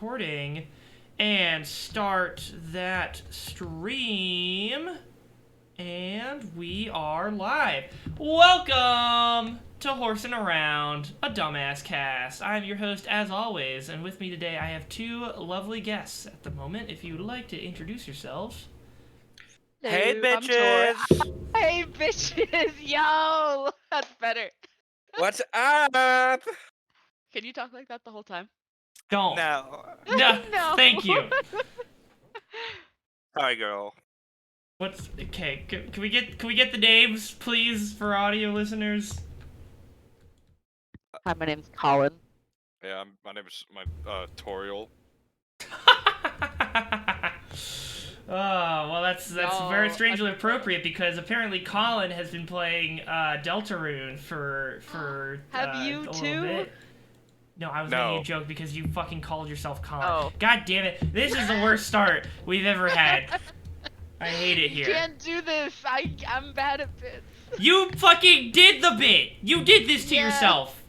recording and start that stream. And we are live. Welcome to Horsin Around, a dumbass cast. I'm your host as always, and with me today I have two lovely guests at the moment. If you'd like to introduce yourselves. Hey, bitches! Hey, bitches! Yo! That's better. What's up? Can you talk like that the whole time? Don't. No. No. Thank you. Hi, girl. What's okay? Can we get the names, please, for audio listeners? Hi, my name's Colin. Yeah, my name is Toriel. Oh, well, that's very strangely appropriate because apparently Colin has been playing Deltarune for Have you a too? little bit. No, I was making a joke because you fucking called yourself Colin. Oh. God damn it! This is the worst start we've ever had. I hate it here. You can't do this. I'm bad at bits. You fucking did the bit. You did this to yourself.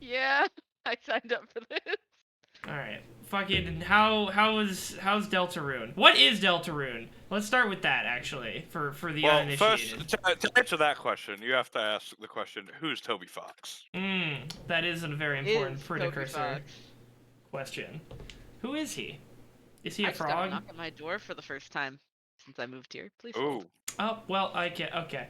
Yeah, I signed up for this. All right. Fucking how's Deltarune? What is Deltarune? Let's start with that actually for the uninitiated. First, to answer that question, you have to ask the question: who's Toby Fox? That is a very important precursor question. Who is he? Is he a frog? I just got a knock at my door for the first time since I moved here. Please. Ooh. Oh, well, okay.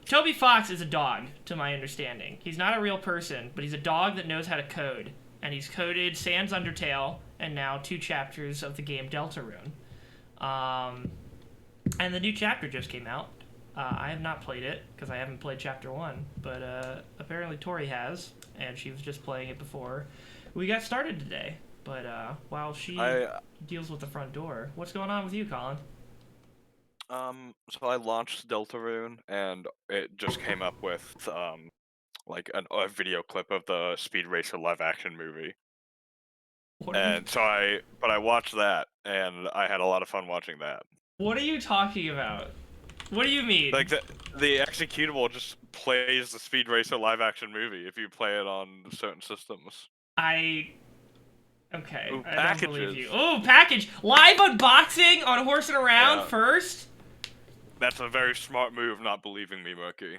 Toby Fox is a dog, to my understanding. He's not a real person, but he's a dog that knows how to code. And he's coded Sans Undertale, and now 2 chapters of the game Deltarune. And the new chapter just came out. I have not played it, because I haven't played chapter 1, but apparently Tori has, and she was just playing it before we got started today. But while she deals with the front door, what's going on with you, Colin? So I launched Deltarune, and it just came up with, like a video clip of the Speed Racer live-action movie. And so I watched that, and I had a lot of fun watching that. What are you talking about? What do you mean? Like, the executable just plays the Speed Racer live-action movie if you play it on certain systems. Okay, Ooh, I don't believe you. Oh, package! Live unboxing on Horsin Around first? That's a very smart move, not believing me, Murky.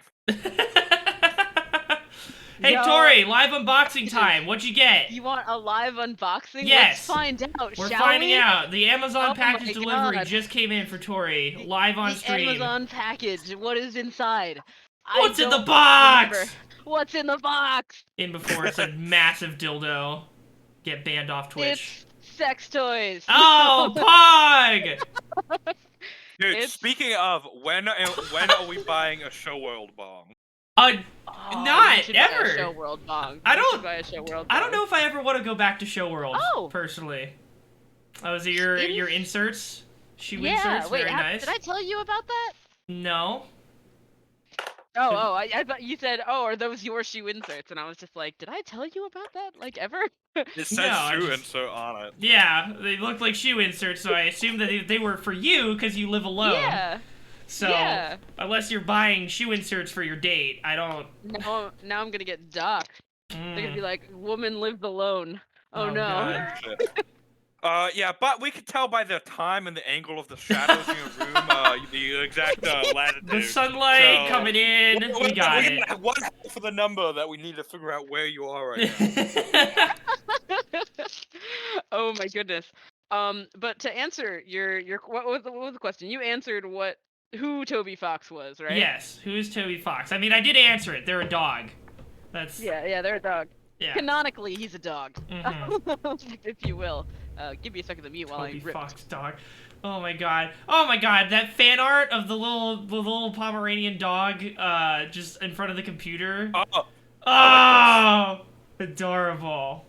Hey, Tori, live unboxing time. What'd you get? You want a live unboxing? Yes. Let's find out, We're shall finding we? out. The Amazon package my delivery God. just came in for Tori, live on stream. The Amazon package. What is inside? What's in the box? Remember. What's in the box? In before it said massive dildo. Get banned off Twitch. It's sex toys. Oh, Pog! Dude, speaking of, when are we buying a Show World bomb? Not ever. Buy a Show World bong. I don't buy a Show World I don't bong. know if I ever want to go back to Show World. Oh. Personally. Oh, is it your inserts? Shoe inserts. Wait, very nice. Did I tell you about that? No. I thought you said, oh, are those your shoe inserts? And I was just like, did I tell you about that? Like, ever? It says shoe insert on it. Yeah, they look like shoe inserts, so I assume that they were for you because you live alone. Yeah. So, unless you're buying shoe inserts for your date, I don't... No, now I'm gonna get docked. They're gonna be like, woman lives alone. Oh no. Yeah, but we could tell by the time and the angle of the shadows in your room, the exact latitude. The sunlight coming in, we got it. One half of the number that we need to figure out where you are right now. Oh my goodness. But to answer your what was the question? You answered who Toby Fox was, right? Yes, who is Toby Fox? I mean, I did answer it. They're a dog. That's... Yeah, they're a dog. Yeah. Canonically, he's a dog, if you will. Give me a second to mute while I rip. Toby Fox dog. Oh my god. Oh my god, that fan art of the little Pomeranian dog just in front of the computer. Oh, adorable.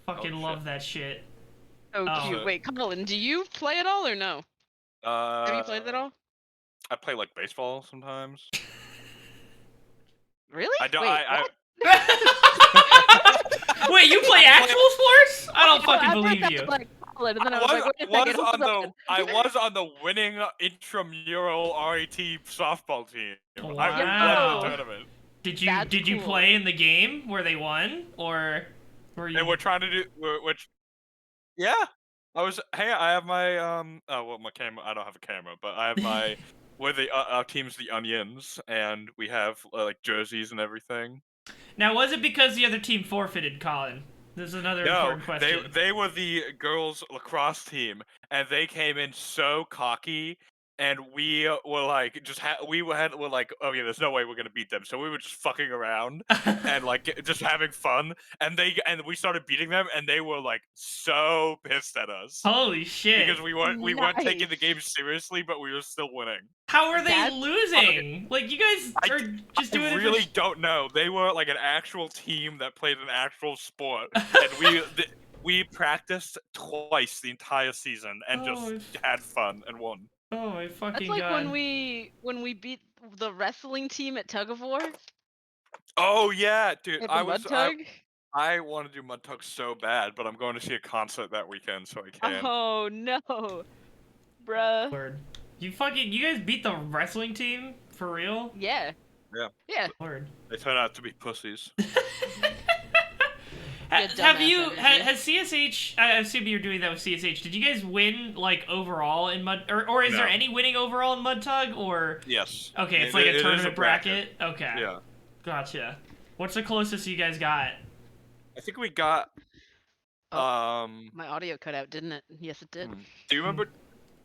Fucking love that shit. Oh, cute. Wait, Colin, do you play at all or no? Have you played it at all? I play like baseball sometimes. Really? I don't. Wait, Wait, you play actual sports? I don't fucking believe you. I was on the winning intramural RAT softball team. Wow. I won the tournament. Did you play in the game where they won, or were you? And we're trying to do Yeah. I have my oh well, my camera. I don't have a camera, but I have my where the our team's the Onions, and we have like jerseys and everything. Now, was it because the other team forfeited, Colin? This is another No, important question. they were the girls lacrosse team, and they came in so cocky, and we were like were like, oh yeah, there's no way we're gonna beat them, so we were just fucking around and like just having fun, and we started beating them, and they were like so pissed at us Holy shit. because we weren't taking the Nice. game seriously, but we were still winning. How are they That's losing? Like, you guys are just doing I it really for... don't know. They were like an actual team that played an actual sport, and we practiced twice the entire season and Oh, just had fun and won. Oh my That's fucking like god. when we beat the wrestling team at Tug of War Oh yeah, dude. at the Mud Tug. I want to do Mud Tug so bad, but I'm going to see a concert that weekend, so I can't. Oh no, bruh. Lord. You guys beat the wrestling team? For real? Yeah. Yeah. Yeah. Lord. They turn out to be pussies. Have dumbass you, energy. has CSH, I assume you're doing that with CSH, did you guys win, like, overall in Mud, or is there No. any winning overall in Mud Tug, or? Yes. Okay, it's It- like it a is tournament bracket? Okay. Yeah. Gotcha. What's the closest you guys got? I think we got. Oh. My audio cut out, didn't it? Yes, it did. Do you remember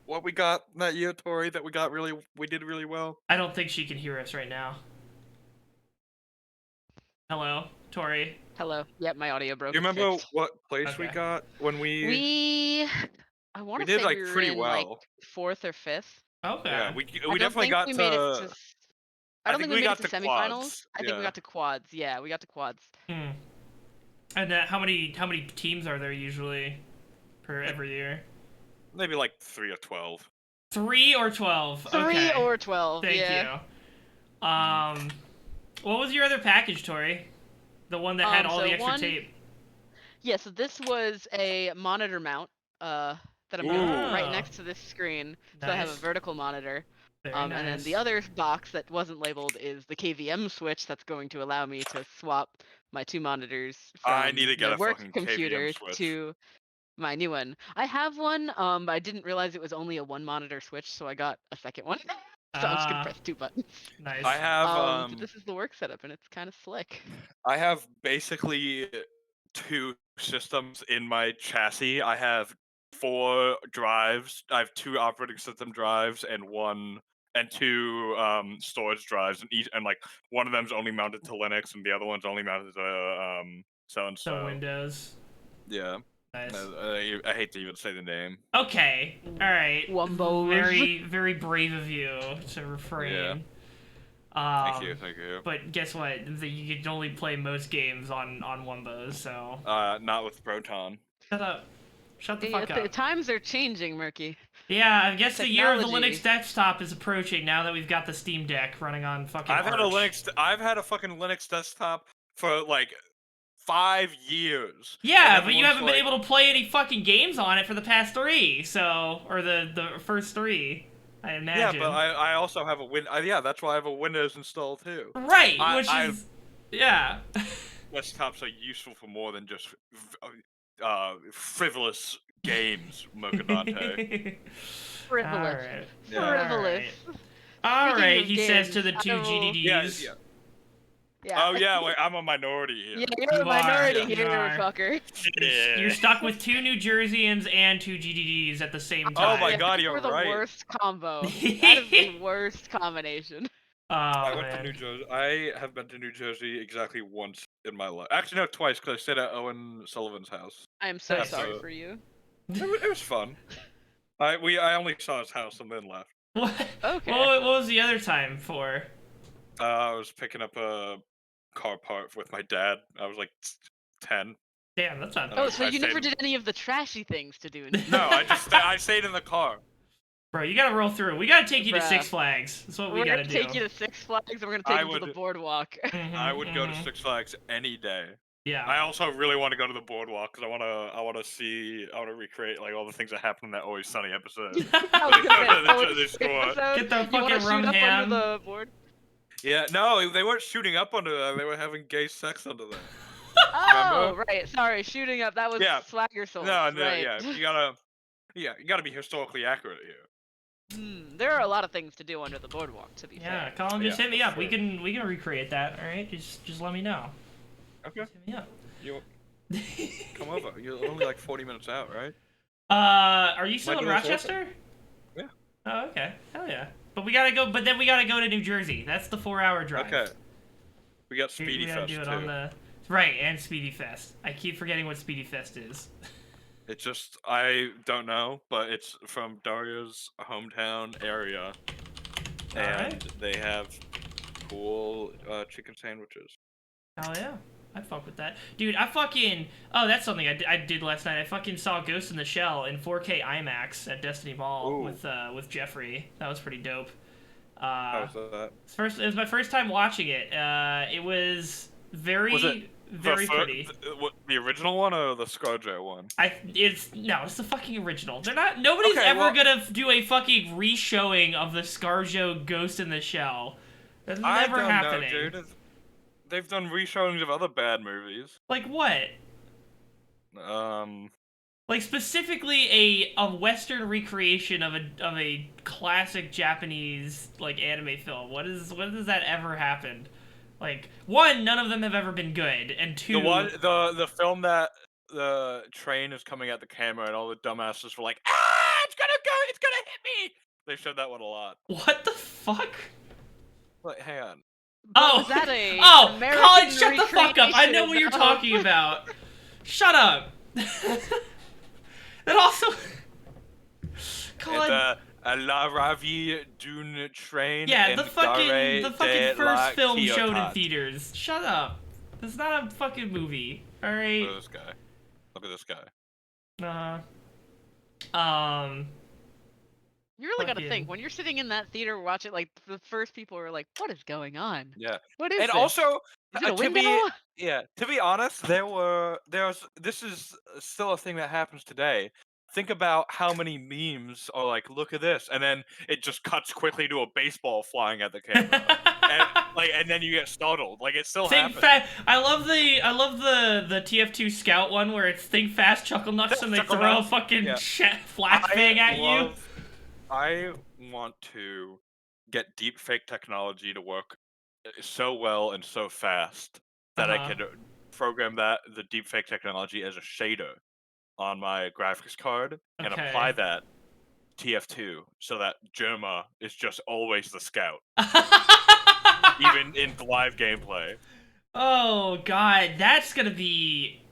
what we got that year, Tori? That we did really well. I don't think she can hear us right now. Hello, Tori. Hello. Yep, my audio broke. Do you It's remember fixed. what place we Okay. got when we? I want to did, say like, we were pretty in well. like 4th or 5th. Okay. Yeah, we I don't definitely think got we to. made it to. I don't think we made got it to to semifinals. quads. I think we Yeah. got to quads. Yeah, we got to quads. Hmm. And how many teams are there usually per every year? Maybe like 3 or 12. 3 or 12. 3 Okay. or 12. Thank yeah. you. What was your other package, Tori? The one that had all so the extra one- tape. Yeah, so this was a monitor mount that I'm gonna put right next to this screen. So I have a Nice. vertical monitor. Very And then the nice. other box that wasn't labeled is the KVM switch that's going to allow me to swap my 2 monitors from I need to get my a work fucking computer KVM switch. to my new one. I have one, but I didn't realize it was only a 1 monitor switch, so I got a second one. So I'm just gonna press 2 buttons. Nice. I have But this is the work setup, and it's kind of slick. I have basically 2 systems in my chassis. I have 4 drives. I have 2 operating system drives and 2 storage drives, and like one of them's only mounted to Linux, and the other one's only mounted to so and So so. Windows. Yeah. Nice. I hate to even say the name. Okay. All right. Wombos. Very, very brave of you to refrain. Thank you. But guess what? You can only play most games on Wombos, so. Not with Proton. Shut up. Shut the fuck up. The times are changing, Murky. Yeah, I guess the year of the Technology. Linux desktop is approaching now that we've got the Steam Deck running on fucking I've had a Arch. fucking Linux desktop for like 5 years. Yeah, and but you everyone's haven't been able to play any fucking games on it for the past 3, so, or the first 3, I imagine. Yeah, but I also have a yeah, that's why I have a Windows installed too. Right, yeah. Desktops are useful for more than just frivolous games, Mokadante. Frivolous. Alright. Frivolous. Alright, of he says to games, the 2 I will- GDDs. Yeah. Yeah. Oh yeah, wait, I'm a minority here. Yeah, You you're a are, minority you here, are. fucker. Yeah. You're stuck with 2 New Jerseyans and 2 GDDs at the same Oh time. my God, you're We're the right. worst combo. That is the worst combination. Oh, I went to man. New Jersey. I have been to New Jersey exactly once in my life. Actually, no, twice, because I stayed at Owen Sullivan's house. I am so Nice. sorry for you. It was fun. I only saw his house and then left. What? Okay. What was the other time for? I was picking up a car part with my dad. I was like 10. Damn, that's not Oh, bad. so I you never stayed- did any of the trashy things to do. No, I stayed in the car. Bro, you gotta roll through. We gotta take you to Bruh. Six Flags. That's what we We're gotta gonna do. take you to Six Flags, and we're gonna take I you to the would- boardwalk. Mhm, I would go to mhm. Six Flags any day. Yeah. I also really want to go to the boardwalk because I want to recreate like all the things that happened in that Always Sunny episode. I was gonna say, They- oh, they it's score. episode, Get the you wanna fucking rum shoot up ham. under the board? Yeah, no, they weren't shooting up under that. They were having gay sex under that. Oh, Remember? right. Sorry, shooting up. That was Yeah. Swagger Souls. No, Right. yeah. You gotta be historically accurate here. There are a lot of things to do under the boardwalk, to be Yeah, fair. Colin, just Yeah, hit me that's up. We true. can recreate that. All right, just let me know. Okay. Just hit me up. You come over. You're only like 40 minutes out, right? Are you still My in door's open. Rochester? Yeah. Oh, okay. Hell yeah. But we gotta go. But then we gotta go to New Jersey. That's the 4-hour drive. Okay. We got We Speedy gotta Fest do it too. on the right and Speedy Fest. I keep forgetting what Speedy Fest is. It's just I don't know, but it's from Daria's hometown area, and Alright. they have cool chicken sandwiches. Hell yeah. I fuck with that. Dude, I fucking... Oh, that's something I did last night. I fucking saw Ghost in the Shell in 4K IMAX at Destiny Mall Ooh. with Jeffrey. That was pretty dope. How was that? It was my first time watching it. It was very, Was it very pretty. The original one or the ScarJo one? It's the fucking original. Nobody's Okay, ever well- gonna do a fucking re-showing of the ScarJo Ghost in the Shell. That's never I don't happening. know, dude. They've done reshowings of other bad movies. Like what? Like specifically a Western recreation of a classic Japanese like anime film. When does that ever happen? Like one, none of them have ever been good, and two, the film that the train is coming at the camera and all the dumbasses were like, it's gonna hit me. They showed that one a lot. what the fuck? Wait, hang on. But was that a Colin, American shut the fuck up! I know what you're recreation talking of- about. Shut up. That also, Colin. La Ravi d'une train. Yeah, and the fucking de first la film shown in Kyoto. theaters. Shut up. That's not a fucking movie. All right. Look at this guy. Look at this guy. You really gotta Fucking- think when you're sitting in that theater, watch it. Like the first people are like, "What is going on? Yeah. What is And this? also, Is it a to window?" be honest, this is still a thing that happens today. Think about how many memes are like, look at this, and then it just cuts quickly to a baseball flying at the camera, and then you get startled. Like it still Think happens. fast. I love the TF2 Scout one where it's think fast, chuckle nuts, and they Chuckle throw a nuts, fucking yeah. flashbang at you. I want to get deepfake technology to work so well and so fast that I Uh-huh. could program the deepfake technology as a shader on my graphics card and Okay. apply that TF2 so that Germa is just always the scout, even in live gameplay. Oh god, that's gonna be.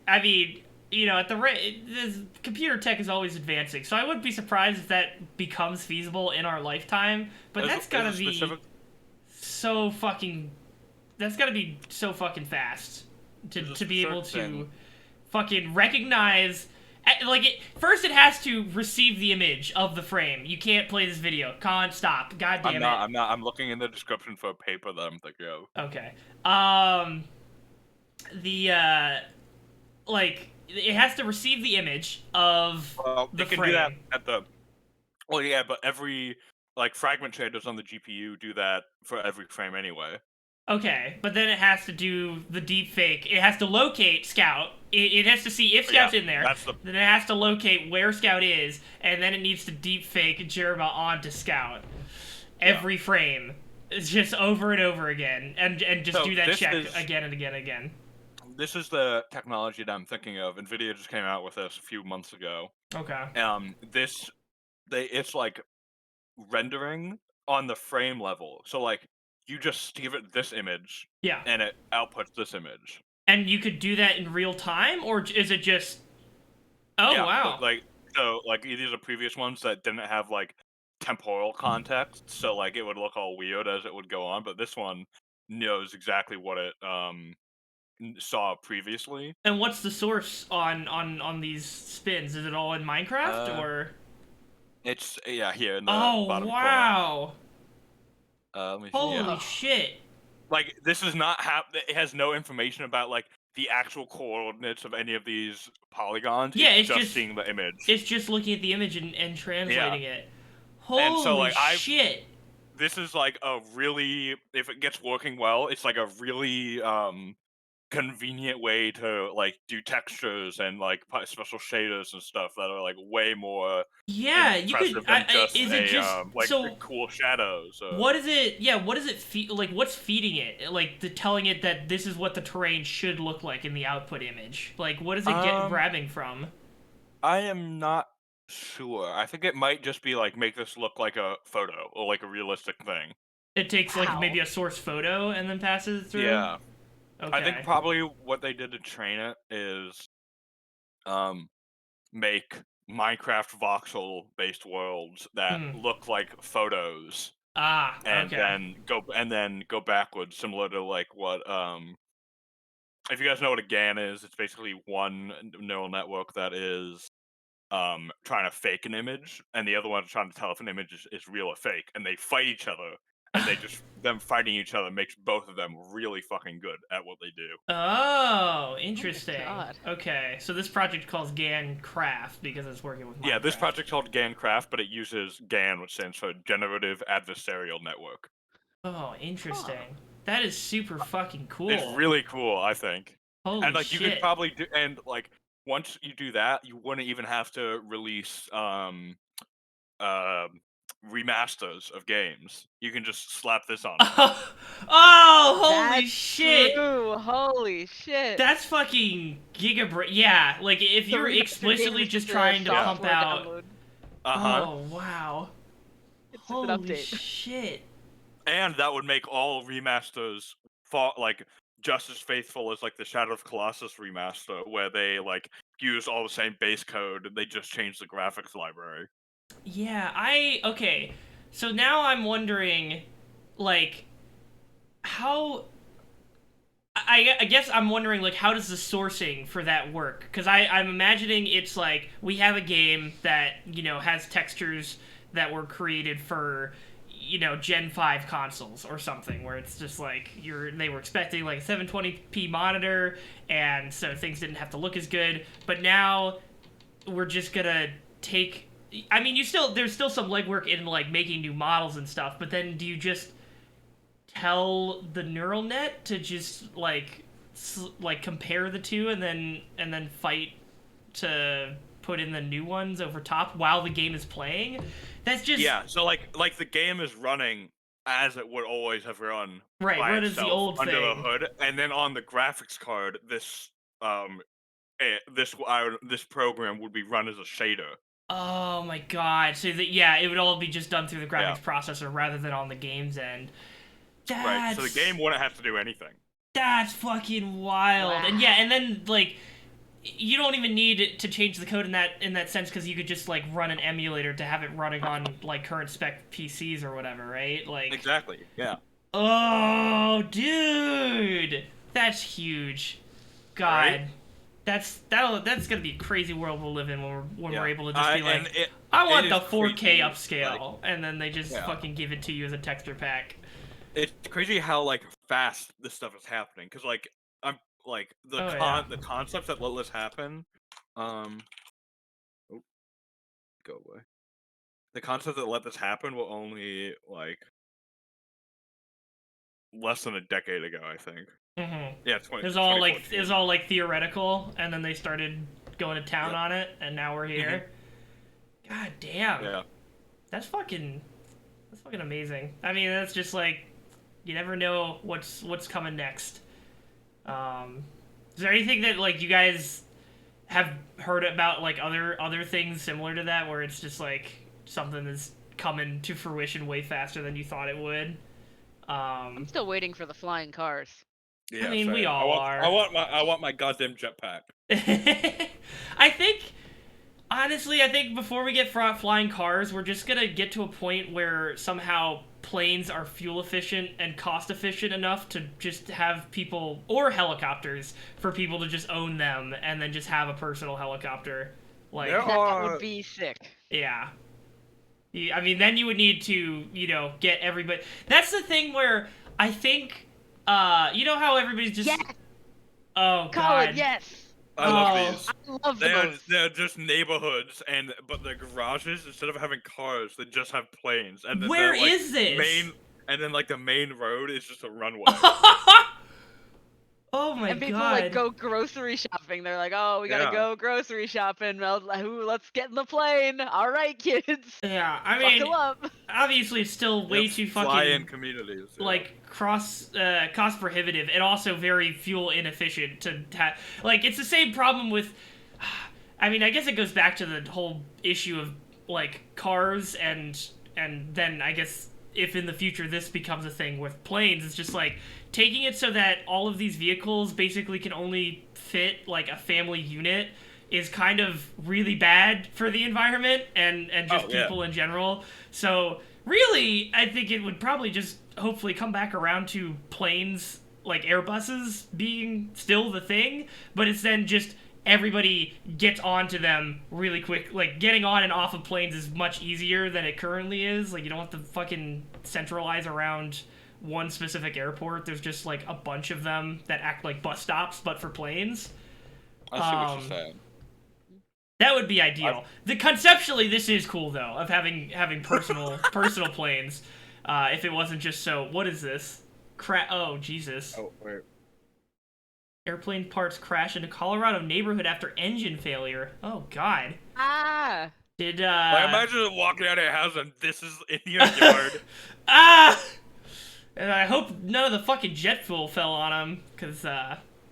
I mean, at the rate, this computer tech is always advancing, so I wouldn't be surprised if that becomes feasible in our lifetime. But that's gotta be so fucking. That's gotta be so fucking fast to be able to fucking recognize. First it has to receive the image of the frame. You can't play this video. Colin, stop. God damn it. I'm not. I'm looking in the description for a paper that I'm thinking of. Okay. It has to receive the image of the it can frame. do that at the. Well, yeah, but every fragment shaders on the GPU do that for every frame anyway. Okay, but then it has to do the deep fake. It has to locate Scout. It has to see if Scout's in there. Then it has to locate where Scout is, and then it needs to deep fake Jerma onto Scout. Every frame. It's just over and over again. And just do that check again and again and again. This is the technology that I'm thinking of. NVIDIA just came out with this a few months ago. Okay. It's like rendering on the frame level. So you just give it this image, yeah, and it outputs this image. And you could do that in real time, or is it just? Oh yeah, wow! These are previous ones that didn't have temporal context, so it would look all weird as it would go on. But this one knows exactly what it saw previously. And what's the source on these spins? Is it all in Minecraft or? It's here in the bottom corner. Wow! Let me see. Holy shit! This is not it has no information about the actual coordinates of any of these polygons. Yeah, it's just seeing the image. It's just looking at the image and translating it. Holy shit! This is a really, if it gets working well, it's a really convenient way to like do textures and like special shaders and stuff that are like way more Yeah, you could. impressive than just Is it just like so? cool shadows. What is it? Yeah, what does it feed? Like, what's feeding it? Like, telling it that this is what the terrain should look like in the output image. Like, what is it grabbing from? I am not sure. I think it might just be like make this look like a photo or like a realistic thing. It takes like maybe Wow. a source photo and then passes it through. Yeah. Okay. I think probably what they did to train it is make Minecraft voxel based worlds that look like photos and okay. then go backwards, similar to like what if you guys know what a GAN is, it's basically one neural network that is trying to fake an image, and the other one's trying to tell if an image is real or fake, and they fight each other, and them fighting each other makes both of them really fucking good at what they do. Oh, interesting. Oh my God. Okay, so this project calls GAN Craft because it's working with Minecraft. Yeah, this project's called GAN Craft, but it uses GAN, which stands for Generative Adversarial Network. Oh, interesting. That is super fucking cool. It's really cool, I think. Holy and like shit. you could probably do, and like once you do that, you wouldn't even have to release remasters of games. You can just slap this on. Oh, holy That's shit! True. Holy shit! That's fucking gigabyte. Yeah, like if you're remastered explicitly game is just a trying to pump software out. download. Oh wow! It's an Holy update. shit! And that would make all remasters fall like just as faithful as like the Shadow of Colossus remaster, where they like use all the same base code. They just change the graphics library. Yeah, okay. So now I'm wondering, like, how. I guess I'm wondering, like, how does the sourcing for that work? Because I'm imagining it's like we have a game that, you know, has textures that were created for, you know, Gen 5 consoles or something, where it's just like they were expecting like a 720p monitor, and so things didn't have to look as good. But now we're just gonna take. I mean, there's still some legwork in like making new models and stuff, but then do you just tell the neural net to just like compare the two and then fight to put in the new ones over top while the game is playing? That's just So like the game is running as it would always have run right. by Run as itself the old under thing. the hood, and then on the graphics card, this this program would be run as a shader. Oh my god! So it would all be just done through the graphics processor rather than on the game's end. Right, so the game wouldn't have to do anything. That's fucking wild. Wow. And yeah, and then like you don't even need to change the code in that sense, because you could just like run an emulator to have it running on like current spec PCs or whatever, right? Like Exactly. Yeah. Oh, dude, that's huge. God, Right? that's gonna be a crazy world we'll live in when we're able to just be like, and I want it the is 4K crazy, upscale, and then they just Yeah. fucking give it to you as a texture pack. It's crazy how like fast this stuff is happening, because like I'm like the the concepts that let this happen, oh, go away. The concepts that let this happen were only like less than a decade ago, I think. Mm-hmm. Yeah, 20. It was all like theoretical, and then they started going to town on it, and now we're here. God damn. Yeah. That's fucking amazing. I mean, that's just like, you never know what's coming next. Is there anything that like you guys have heard about, like other things similar to that, where it's just like something that's coming to fruition way faster than you thought it would? I'm still waiting for the flying cars. Yeah, I mean, we all are. I want my goddamn jetpack. Honestly, I think before we get flying cars, we're just gonna get to a point where somehow planes are fuel efficient and cost efficient enough to just have people, or helicopters, for people to just own them and then just have a personal helicopter. Like, That would be sick. yeah. I mean, then you would need to, you know, get everybody. That's the thing where I think, you know how everybody's just. Yes! Oh, God. Colin, yes! I love these. I love those. They're just neighborhoods, but the garages, instead of having cars, they just have planes. And then Where like, is this? And then like the main road is just a runway. Oh my And people god. like go grocery shopping. They're like, "Oh, we gotta go grocery shopping. Well, let's get in the plane. All right, kids. Yeah, I mean, Buckle up." obviously it's still way too fly-in fucking communities. Yeah. like cost prohibitive and also very fuel inefficient to have. Like, it's the same problem with. I mean, I guess it goes back to the whole issue of like cars and then I guess if in the future this becomes a thing with planes, it's just like taking it so that all of these vehicles basically can only fit like a family unit is kind of really bad for the environment and just people in general. So really, I think it would probably just hopefully come back around to planes, like Airbuses being still the thing, but it's then just everybody gets onto them really quick. Like, getting on and off of planes is much easier than it currently is. Like, you don't have to fucking centralize around one specific airport. There's just, like, a bunch of them that act like bus stops, but for planes. I see what you're saying. That would be ideal. Conceptually, this is cool, though, of having personal planes. If it wasn't just so... What is this? Oh, Jesus. Oh, wait. Airplane parts crash into Colorado neighborhood after engine failure. Oh, God. Ah. Did, Like, imagine walking out of your house and this is in your yard. Ah! And I hope none of the fucking jet fuel fell on him, because,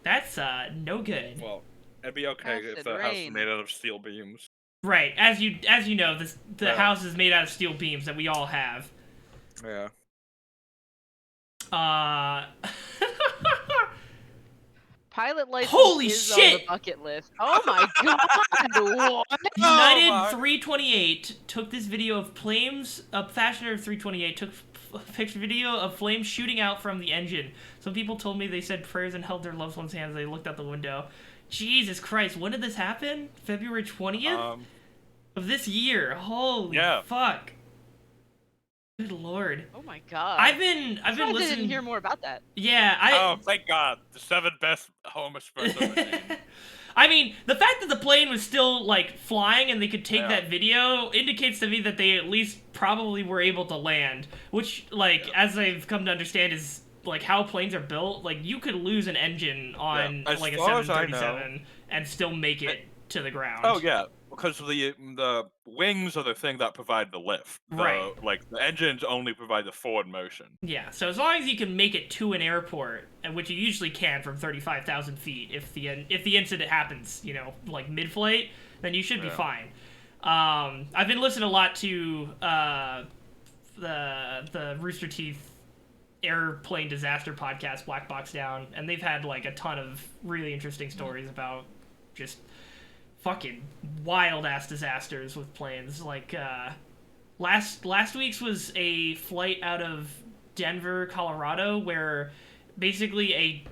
that's, no good. Well, it'd be okay if the house is made out of steel beams. Right. As you know, the house is made out of steel beams that we all have. Yeah. Pilot license Holy is shit! on the bucket list. Oh my god! What? United 328 took this video of flames. Fashioner 328 took a picture video of flames shooting out from the engine. Some people told me they said prayers and held their loved ones' hands as they looked out the window. Jesus Christ! When did this happen? February 20th of this year. Holy fuck! Good lord. Oh my god. I've been listening. I didn't hear more about that. Yeah, Oh, thank God. The 7 best home espresso machines. I mean, the fact that the plane was still, like, flying and they could take that video indicates to me that they at least probably were able to land. Which, like, as I've come to understand is, like, how planes are built. Like, you could lose an engine on, like, a 737 and still make it to the ground. Oh, yeah. Because the wings are the thing that provide the lift. Right. Like, the engines only provide the forward motion. Yeah, so as long as you can make it to an airport, and which you usually can from 35,000 feet, if the incident happens, you know, like mid-flight, then you should be fine. I've been listening a lot to the Rooster Teeth airplane disaster podcast, Black Box Down, and they've had like a ton of really interesting stories about just fucking wild ass disasters with planes. Like last week's was a flight out of Denver, Colorado, where basically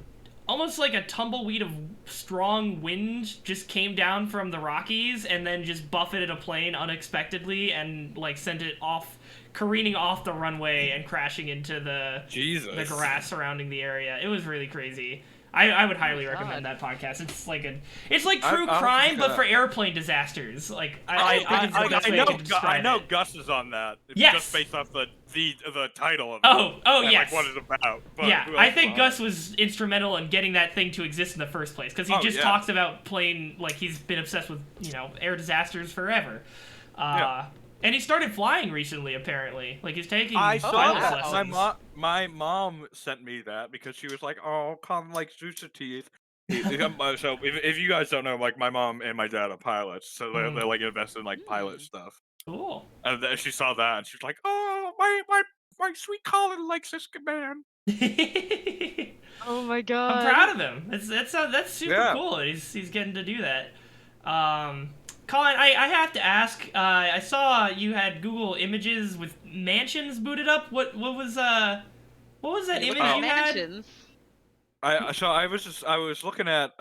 almost like a tumbleweed of strong wind just came down from the Rockies and then just buffeted a plane unexpectedly and like sent it off, careening off the runway and crashing into the grass surrounding the area. It was really crazy. I would highly recommend that podcast. It's like true crime, but for airplane disasters. Like I think it's the best way I can describe I know it. Gus is on that. Yes. Just based off the title of it. Oh and, yes. Like what it's about. But yeah, I think Gus was instrumental in getting that thing to exist in the first place because he just talks about plane, like he's been obsessed with air disasters forever. And he started flying recently, apparently. Like, he's taking pilot's lessons. My mom sent me that because she was like, "Oh, come like Rooster Teeth." So if you guys don't know, like my mom and my dad are pilots, so they're like invested in like pilot stuff. Cool. And then she saw that and she's like, "Oh, my sweet Colin likes this man." Oh my god! I'm proud of him. That's super cool. He's getting to do that. Colin, I have to ask. I saw you had Google Images with mansions booted up. What was that image you had? I was looking at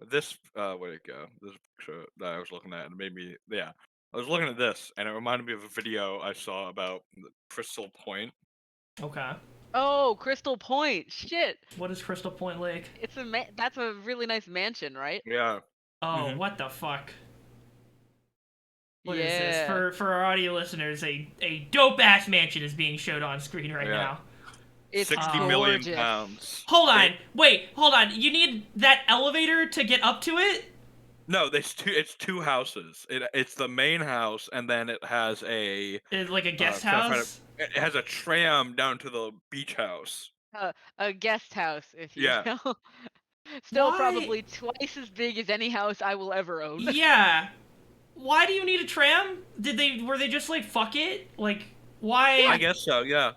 this where'd it go? This picture that I was looking at and it made me I was looking at this and it reminded me of a video I saw about Crystal Point. Okay. Oh, Crystal Point. Shit. What is Crystal Point Lake? It's that's a really nice mansion, right? Yeah. Oh, what the fuck? What is this? For our audio listeners, a dope ass mansion is being showed on screen right now. It's 60 million gorgeous. pounds. Hold on. Wait, hold on. You need that elevator to get up to it? No, it's two houses. It's the main house, and then it has a It's like a guest trying to find house? it has a tram down to the beach house. A guest house, if you Yeah. will. Still Why? probably twice as big as any house I will ever own. Yeah. Why do you need a tram? Were they just like, fuck it? Like, why? I guess so. Yeah.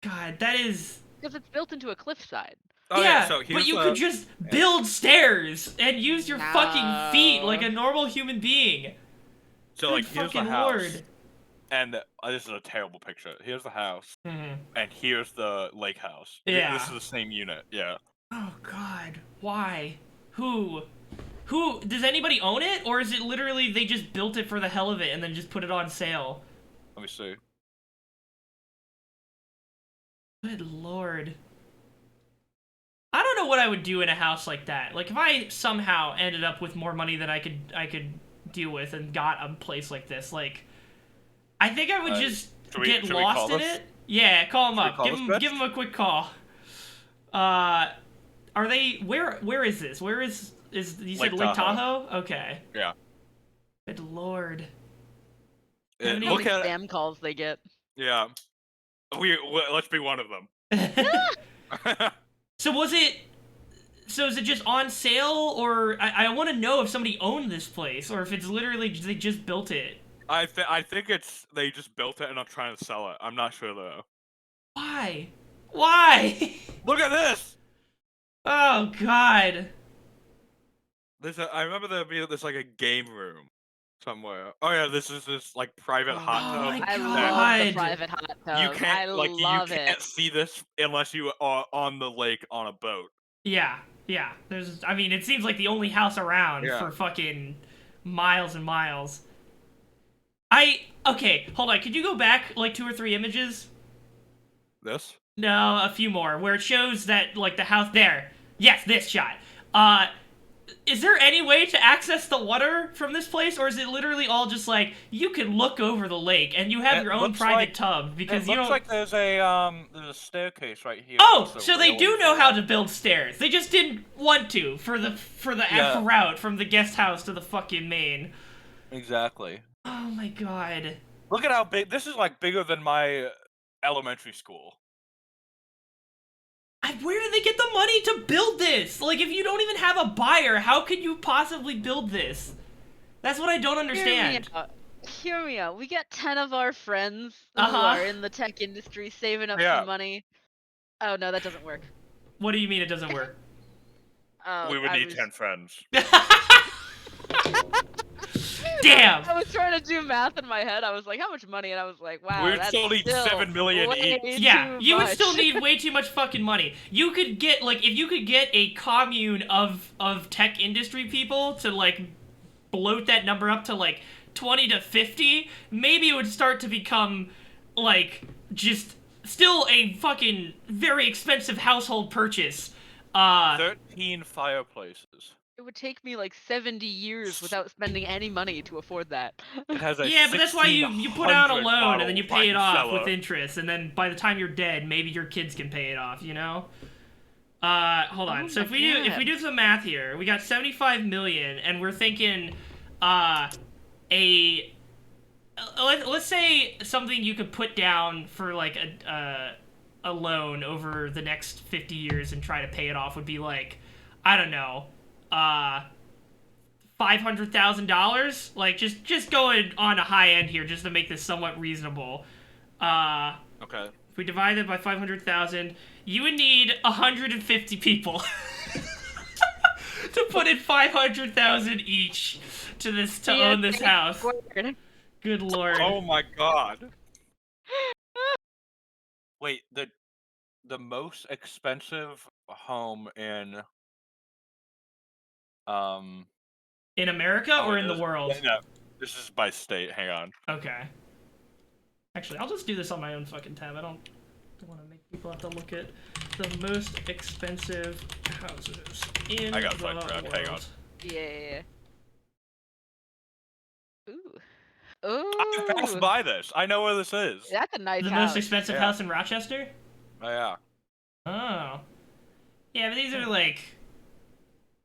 God, that is... Because it's built into a cliffside. Oh yeah, So but here's you the- could just build stairs and use your fucking feet like No. a normal human being. So Good like here's the fucking house, lord. and this is a terrible picture. Here's the house, Mhm. and here's the lake house. Yeah. This is the same unit. Yeah. Oh god, why? Who? Does anybody own it? Or is it literally they just built it for the hell of it and then just put it on sale? Let me see. Good lord. I don't know what I would do in a house like that. Like, if I somehow ended up with more money than I could deal with and got a place like this, like, I think I would just get should we lost call in this? it. Yeah, call him Should we up. call this Give him a quick call. Are they... Where is this? Where is... You said Lake Tahoe? Okay. Yeah. Good lord. How Look many at spam calls they get. yeah. Let's be one of them. So is it just on sale, or I want to know if somebody owned this place, or if it's literally they just built it. I think they just built it and I'm trying to sell it. I'm not sure though. Why? Why? Look at this. Oh god. I remember there being this like a game room somewhere. Oh yeah, this is this like private hot Oh tub. my I God. love the private hot tub. You can't I love you can't it. see this unless you are on the lake on a boat. Yeah. I mean, it seems like the only house around Yeah. for fucking miles and miles. Okay, hold on. Could you go back like 2 or 3 images? This? No, a few more, where it shows that, like, the house there. Yes, this shot. Is there any way to access the water from this place, or is it literally all just, like, you can look over the lake, and you have It your own looks private like- tub, because It you looks don't... like there's a staircase right here. Oh, It's a so they do railing know for how it. to build stairs. They just didn't want to, for the Yeah. route from the guest house to the fucking main. Exactly. Oh my god. Look at how big this is. Like bigger than my elementary school. Where did they get the money to build this? Like, if you don't even have a buyer, how could you possibly build this? That's what I don't understand. Hear me out. We got 10 of our friends who Uh-huh. are in the tech industry saving up Yeah. some money. Oh, no, that doesn't work. What do you mean it doesn't work? We would I need was- 10 friends. Damn! I was trying to do math in my head. I was like, how much money? And I was like, wow, We would that's still need still 7 million way each. Yeah, too you would much. still need way too much fucking money. You could get, like, if you could get a commune of tech industry people to, like, bloat that number up to, like, 20 to 50, maybe it would start to become, like, just still a fucking very expensive household purchase. 13 fireplaces. It would take me like 70 years without spending any money to afford that. It has a Yeah, but that's why you put out a 1600 loan and then you bottle pay it wine off cellar. with interest, and then by the time you're dead, maybe your kids can pay it off, you know? Hold on. Oh So my if we do some math here, we got 75 million, and we're thinking, let's say something you could put down for like a loan over the next 50 years and try to pay it off would be like, I don't know, $500,000. Like just going on a high end here, just to make this somewhat reasonable. Okay. If we divide it by 500,000, you would need 150 people to put in 500,000 each to own this house. Good lord. Oh my god. Wait, the most expensive home in In America or in the it is- world? No, this is by state. Hang on. Okay. Actually, I'll just do this on my own fucking tab. I don't want to make people have to look at the most expensive houses in I got the sidetracked. world. Hang on. Yeah. Ooh. I passed Ooh. by this. I know where this is. That's a nice The house. most expensive Yeah. house in Rochester? Oh, yeah. Oh. Yeah, but these are like...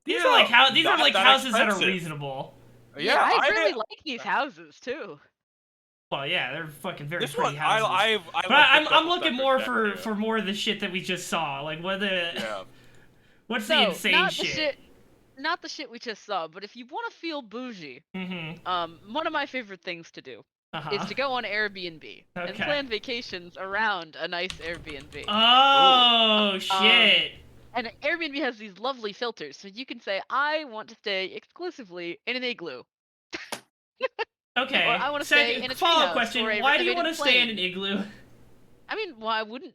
These These are like not that houses that are expensive. reasonable. Yeah, I really like these houses too. Well, yeah, they're fucking very This pretty one, houses. I But like I'm looking more for more of the shit that we just saw. Like, what the... Yeah. What's the insane not shit? Not the shit we just saw, but if you want to feel bougie, Mm-hmm. one of my favorite things to do is to go on Airbnb and plan vacations around a nice Airbnb. Oh, shit. And Airbnb has these lovely filters, so you can say, I want to stay exclusively in an igloo. Okay. Or I want to stay in a follow-up treehouse question, or a why do you renovated want to stay in plane. an igloo? I mean, why wouldn't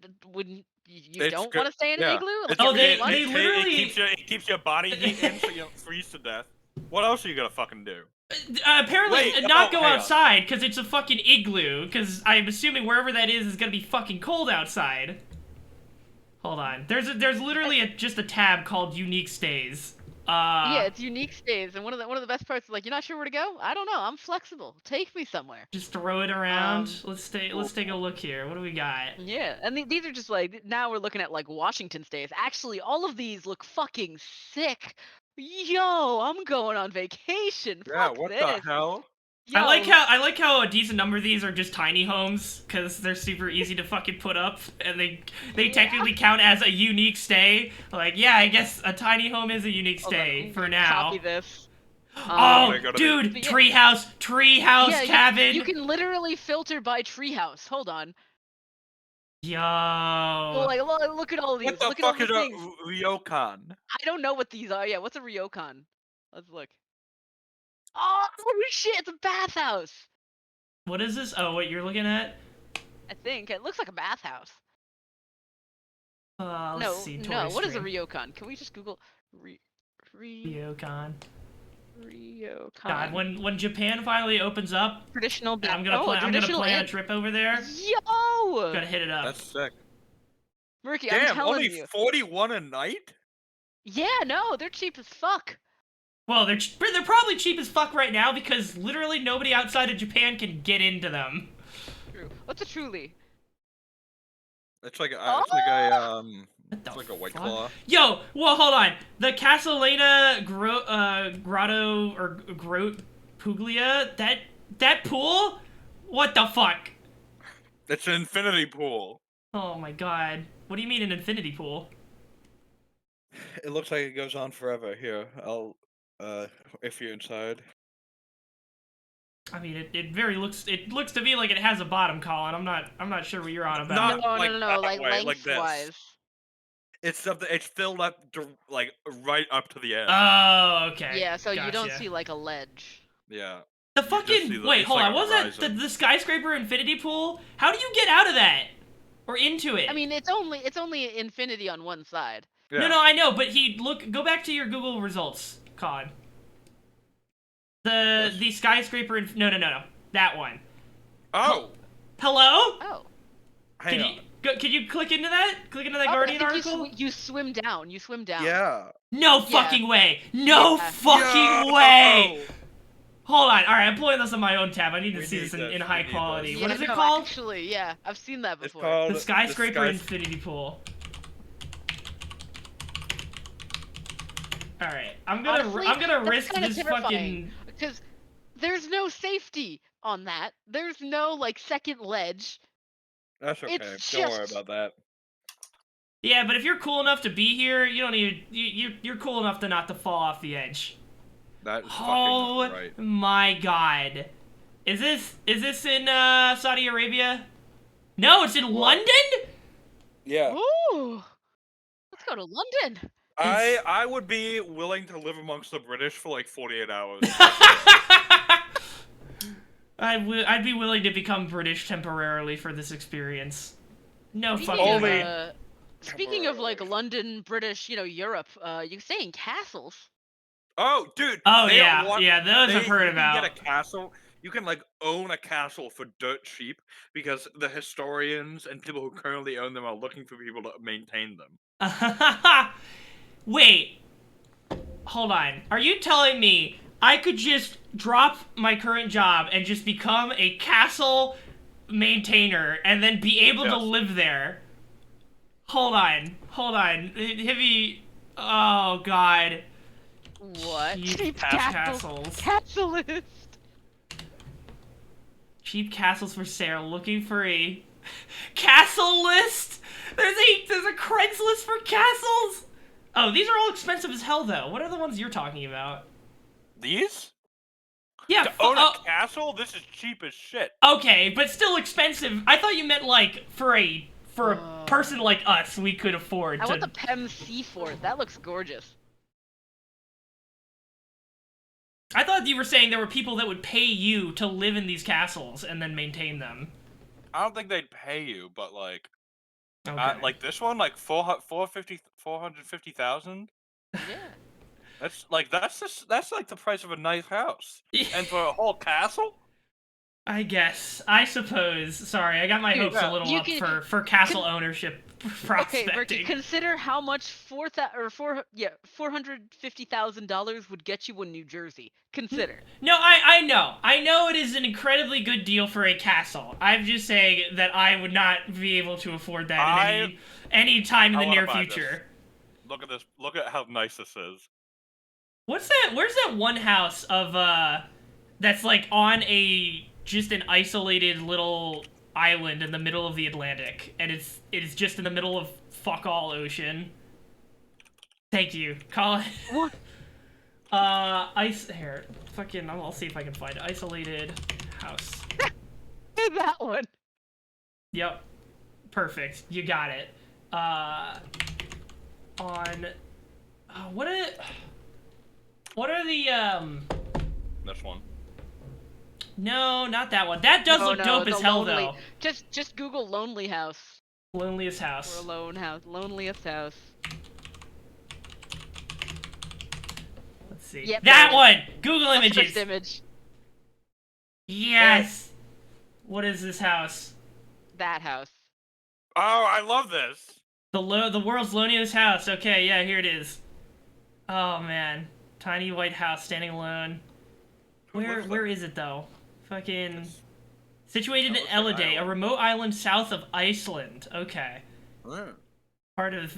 you It's don't good- want to stay in an yeah. igloo? It's- Oh, they it literally... it keeps your body heat in so you don't freeze to death. What else are you gonna fucking do? Apparently Wait, not go hang on. outside, because it's a fucking igloo, because I'm assuming wherever that is gonna be fucking cold outside. Hold on. There's literally just a tab called Unique Stays. Yeah, it's unique stays, and one of the best parts is like, you're not sure where to go? I don't know, I'm flexible. Take me somewhere. Just throw it around. Let's take a look here. What do we got? Yeah, and these are just like, now we're looking at like Washington stays. Actually, all of these look fucking sick. Yo, I'm going on vacation. Yeah, Fuck what this. the hell? Yo, I like how a decent number of these are just tiny homes because they're super easy to fucking put up, and they technically count as a unique stay. Like, yeah, I guess a tiny home is a unique stay for now. Copy this. Oh, dude, treehouse cabin. You can literally filter by treehouse. Hold on. Yo. Well, like, look at all these. What the Look at all fuck these is a things. ryokan? I don't know what these are. Yeah, what's a ryokan? Let's look. Oh, holy shit, it's a bathhouse! What is this? Oh, what you're looking at? I think. It looks like a bathhouse. Let's see. No, what is a ryokan? Can we just Google ryokan? Ryokan. God, when Japan finally opens up, traditional I'm gonna plan a trip over there. Yo! Gotta hit it up. That's sick. Murky, Damn, I'm telling only you. 41 a night? Yeah, no, they're cheap as fuck. Well, they're probably cheap as fuck right now because literally nobody outside of Japan can get into them. True. What's a truly? It's like a White Claw. Yo, well, hold on. The Castellana Grotto or Grotte Puglia, that pool? What the fuck? It's an infinity pool. Oh my god. What do you mean an infinity pool? It looks like it goes on forever. Here, I'll if you're inside. I mean, it looks to me like it has a bottom, Colin. I'm not sure what you're on about. No, like lengthwise. It's something. It's filled up like right up to the end. Oh, okay. Yeah, so gotcha. you don't see like a ledge. Yeah. The fucking wait, hold on. Was that the skyscraper infinity pool? How do you get out of that or into it? I mean, it's only infinity on one side. Yeah. No, I know, but go back to your Google results, Colin. The skyscraper no, that one. Oh. Hello? Oh. Hang on. Could you click into that? Click into that Guardian article? You swim down. You swim down. Yeah. No fucking way. No fucking way. Hold on. All right, I'm pulling this on my own tab. I need to see this in high quality. Yeah, what is it called? Actually, yeah, I've seen that before. It's called the skyscraper infinity pool. All right, I'm gonna risk this fucking because there's no safety on that. There's no like second ledge. That's okay. Don't worry about that. Yeah, but if you're cool enough to be here, you don't need you're cool enough to not to fall off the edge. That is fucking right. Oh my god. Is this in Saudi Arabia? No, it's in London? Yeah. Ooh. Let's go to London. I would be willing to live amongst the British for like 48 hours. I'd be willing to become British temporarily for this experience. No Speaking fucking of, way. Speaking of like London, British, Europe, you stay in castles. Oh, dude. Oh yeah, those I've heard about. You can get a castle. You can like own a castle for dirt cheap because the historians and people who currently own them are looking for people to maintain them. Wait. Hold on. Are you telling me I could just drop my current job and just become a castle maintainer and then be able to live there? Hold on. Have you... Oh, God. What? Cheap castles. castles. Castlist. Cheap castles for sale. Looking for a castle list. There's a Craigslist for castles. Oh, these are all expensive as hell, though. What are the ones you're talking about? These? Yeah. To own a castle? This is cheap as shit. Okay, but still expensive. I thought you meant like for a person like us, we could afford. I want the Pem Sea Fort. That looks gorgeous. I thought you were saying there were people that would pay you to live in these castles and then maintain them. I don't think they'd pay you, but like, Okay. like this one, like 450,000. Yeah. That's like that's like the price of a nice house, and for a whole castle. I guess. I suppose. Sorry, I got my hopes a little up for castle ownership prospecting. Okay, Ricky, consider how much $450,000 would get you in New Jersey. Consider. No, I know. I know it is an incredibly good deal for a castle. I'm just saying that I would not be able to afford that in any time in the near future. Look at this. Look at how nice this is. What's that? Where's that one house of that's like on just an isolated little island in the middle of the Atlantic, and it's just in the middle of fuck all ocean. Thank you, Colin. What? Here, fucking, I'll see if I can find it. Isolated house. That one. Yep, perfect. You got it. What are the This one. No, not that one. That does look dope as hell, though. Just Google lonely house. Loneliest house. Or lone house. Loneliest house. Let's see. Yep, that one! Google That's images. first image. Yes! What is this house? That house. Oh, I love this. The world's loneliest house. Okay, yeah, here it is. Oh, man. Tiny white house standing alone. Where is it, though? Fucking... Situated in Elliday, a remote island south of Iceland. Okay. Part of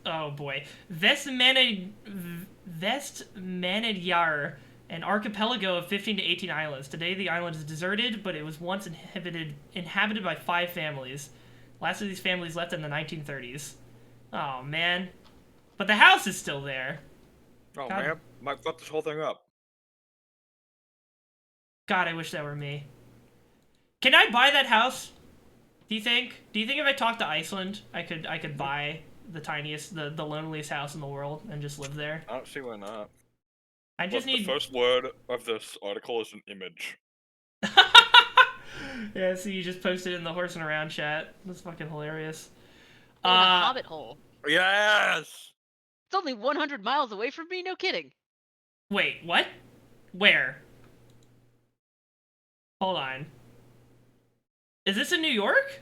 oh boy. Vestmannaeyjar, an archipelago of 15 to 18 islands. Today the island is deserted, but it was once inhabited by 5 families. Last of these families left in the 1930s. Oh, man. But the house is still there. Oh, God. man. Might fuck this whole thing up. God, I wish that were me. Can I buy that house? Do you think? Do you think if I talked to Iceland, I could buy the tiniest, the loneliest house in the world and just live there? I don't see why not. I just need... The first word of this article is an image. Yeah, so you just posted it in the Horsin Around chat. That's fucking hilarious. In the Hobbit hole. Yes! It's only 100 miles away from me, no kidding. Wait, what? Where? Hold on. Is this in New York?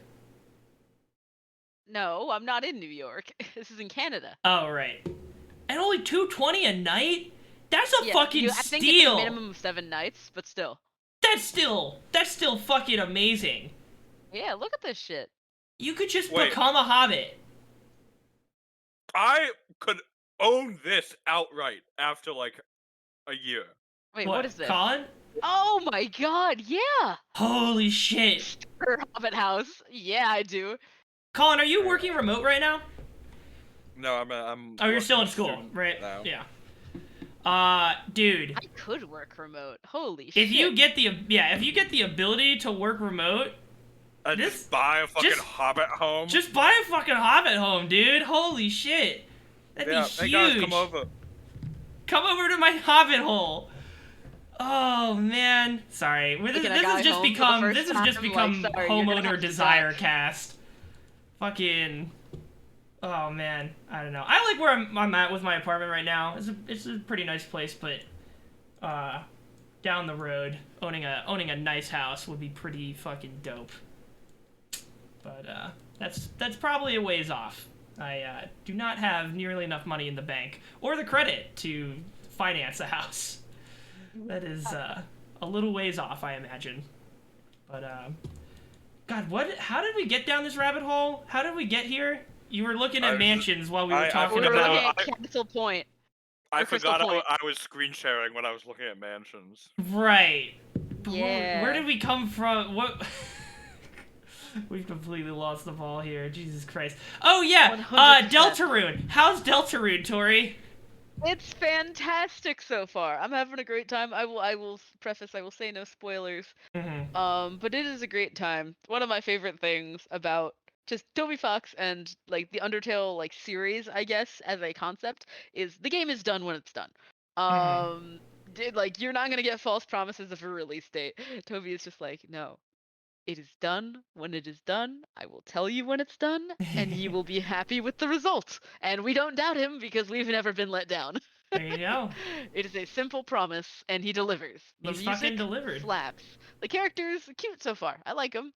No, I'm not in New York. This is in Canada. Oh, right. And only $220 a night? That's a fucking steal! I think it's a minimum of 7 nights, but still. That's still fucking amazing. Yeah, look at this shit. You could just become a hobbit. I could own this outright after, like, a year. Wait, what is this? Colin? Oh my god, yeah! Holy shit. Hobbit house. Yeah, I do. Colin, are you working remote right now? No, I'm Oh, you're still in school, right? Now. Yeah. Dude. I could work remote. Holy shit. If you get the ability to work remote, just buy a fucking Hobbit home. Just buy a fucking Hobbit home, dude. Holy shit. That'd be huge. Hey guys, come over. Come over to my Hobbit hole. Oh man, sorry. This has just become homeowner desire cast. Fucking. Oh man, I don't know. I like where I'm at with my apartment right now. It's a pretty nice place, but down the road, owning a nice house would be pretty fucking dope. But that's probably a ways off. I do not have nearly enough money in the bank or the credit to finance a house. That is a little ways off, I imagine. But God, how did we get down this rabbit hole? How did we get here? You were looking I at was- mansions while we were I talking We were forgot about. looking at Castle Point. I Or Crystal forgot Point. I was screen sharing when I was looking at mansions. Right. But Yeah. where did we come from? What? We've completely lost the ball here. Jesus Christ. Oh yeah. 100%. Deltarune. How's Deltarune, Tori? It's fantastic so far. I'm having a great time. I will preface, I will say no spoilers. Mm-hmm. But it is a great time. One of my favorite things about just Toby Fox and like the Undertale like series, I guess, as a concept, is the game is done when it's done. Like you're not gonna get false promises of a release date. Toby is just like, no, it is done when it is done. I will tell you when it's done, and you will be happy with the result. And we don't doubt him because we've never been let down. There you go. It is a simple promise, and he delivers. The He's music fucking delivered. slaps. The characters are cute so far. I like them.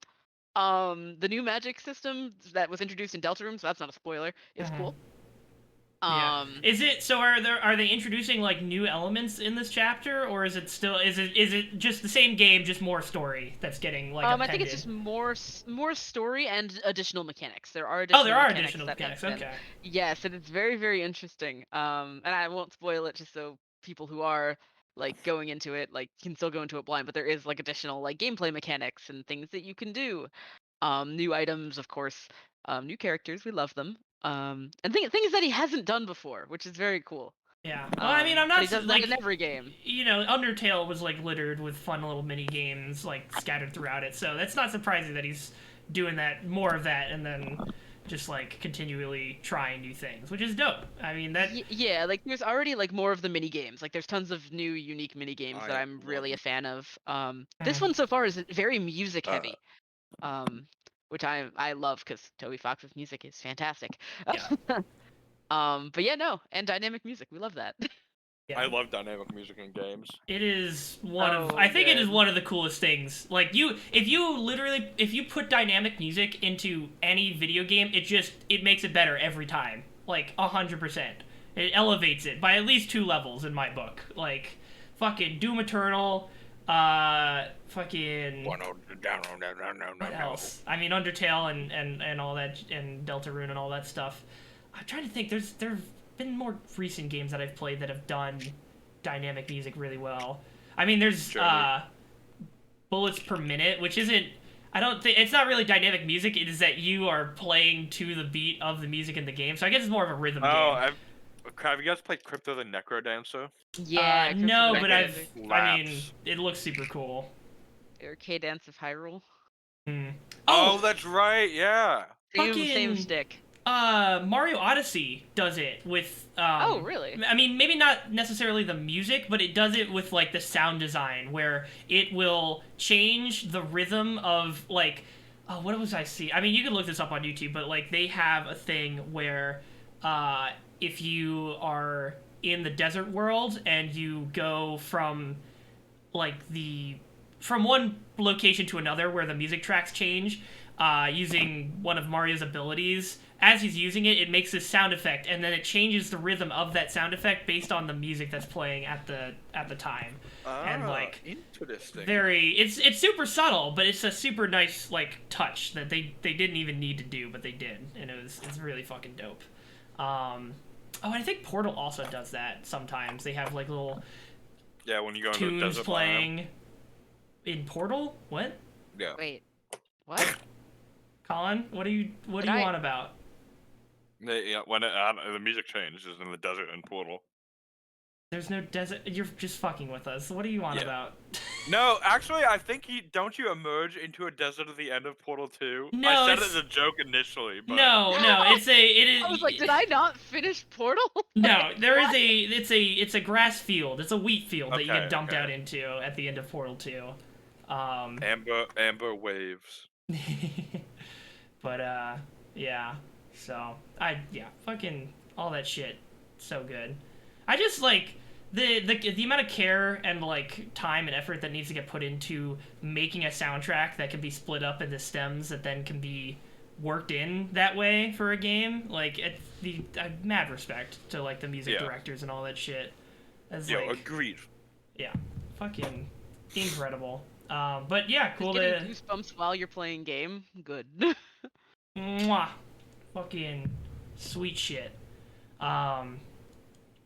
The new magic system that was introduced in Deltarune, so that's not a spoiler, is cool. Yeah. Is it so? Are they introducing like new elements in this chapter, or is it still is it just the same game, just more story that's getting like I think it's just more story and additional mechanics. There are additional mechanics. Okay. Yes, and it's very, very interesting. And I won't spoil it just so people who are like going into it like can still go into it blind, but there is like additional like gameplay mechanics and things that you can do. New items, of course, new characters, we love them. And things that he hasn't done before, which is very cool. Yeah. Well, I mean, I'm not but he does like that in every game. You know, Undertale was like littered with fun little mini games like scattered throughout it, so that's not surprising that he's doing more of that, and then just like continually trying new things, which is dope. I mean that. Yeah, like there's already like more of the mini games. Like there's tons of new, unique mini games that I I'm really a love fan of. This one so far is very music heavy. Which I love because Toby Fox's music is fantastic. Yeah. But yeah, no, and dynamic music, we love that. I love dynamic music in games. It is one of I think it is one of the coolest things. Like if you put dynamic music into any video game, it makes it better every time. Like 100%. It elevates it by at least 2 levels in my book. Like fucking Doom Eternal, fucking what else? I mean Undertale and all that, and Deltarune and all that stuff. I'm trying to think. There've been more recent games that I've played that have done dynamic music really well. I mean, there's bullets per minute, which isn't. I don't think it's not really dynamic music. It is that you are playing to the beat of the music in the game. So I guess it's more of a rhythm game. Have you guys played Crypto the Necrodancer? Yeah. No, but I mean, it looks super cool. Arcade Dance of Hyrule. Oh, that's right. Yeah. Same stick. Mario Odyssey does it with oh, really? I mean, maybe not necessarily the music, but it does it with like the sound design, where it will change the rhythm of like what was I see? I mean, you can look this up on YouTube, but like they have a thing where if you are in the desert world and you go from like from one location to another where the music tracks change, using one of Mario's abilities, as he's using it, it makes this sound effect, and then it changes the rhythm of that sound effect based on the music that's playing at the time. And like interesting. It's super subtle, but it's a super nice like touch that they didn't even need to do, but they did, and it's really fucking dope. And I think Portal also does that sometimes. They have like little when you go into tunes the desert playing in Portal. What? Yeah. Wait. What? Colin, what do you want about? Yeah, when the music changes in the desert and Portal. There's no desert. You're just fucking with us. What do you want about? No, actually, I think don't you emerge into a desert at the end of Portal 2? No, I said it as a joke initially, but no, it is. I was like, did I not finish Portal? No, it's a grass field. It's a wheat field that you get dumped out into at the end of Portal 2. Amber waves. But yeah. So fucking all that shit, so good. I just like the amount of care and like time and effort that needs to get put into making a soundtrack that can be split up into stems that then can be worked in that way for a game. Like mad respect to like the music directors and all that shit. Agreed. Yeah, fucking incredible. But yeah, cool Just to getting goosebumps while you're playing game. Good. Mwah. Fucking sweet shit. Well,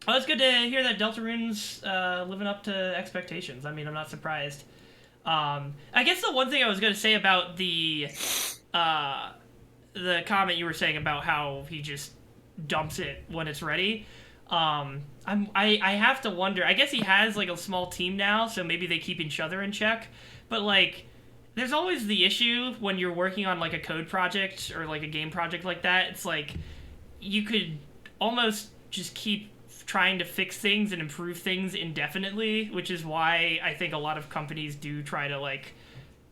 it's good to hear that Deltarune's living up to expectations. I mean, I'm not surprised. I guess the one thing I was going to say about the comment you were saying about how he just dumps it when it's ready. I have to wonder. I guess he has like a small team now, so maybe they keep each other in check. But like, there's always the issue when you're working on like a code project or like a game project like that. It's like you could almost just keep trying to fix things and improve things indefinitely, which is why I think a lot of companies do try to like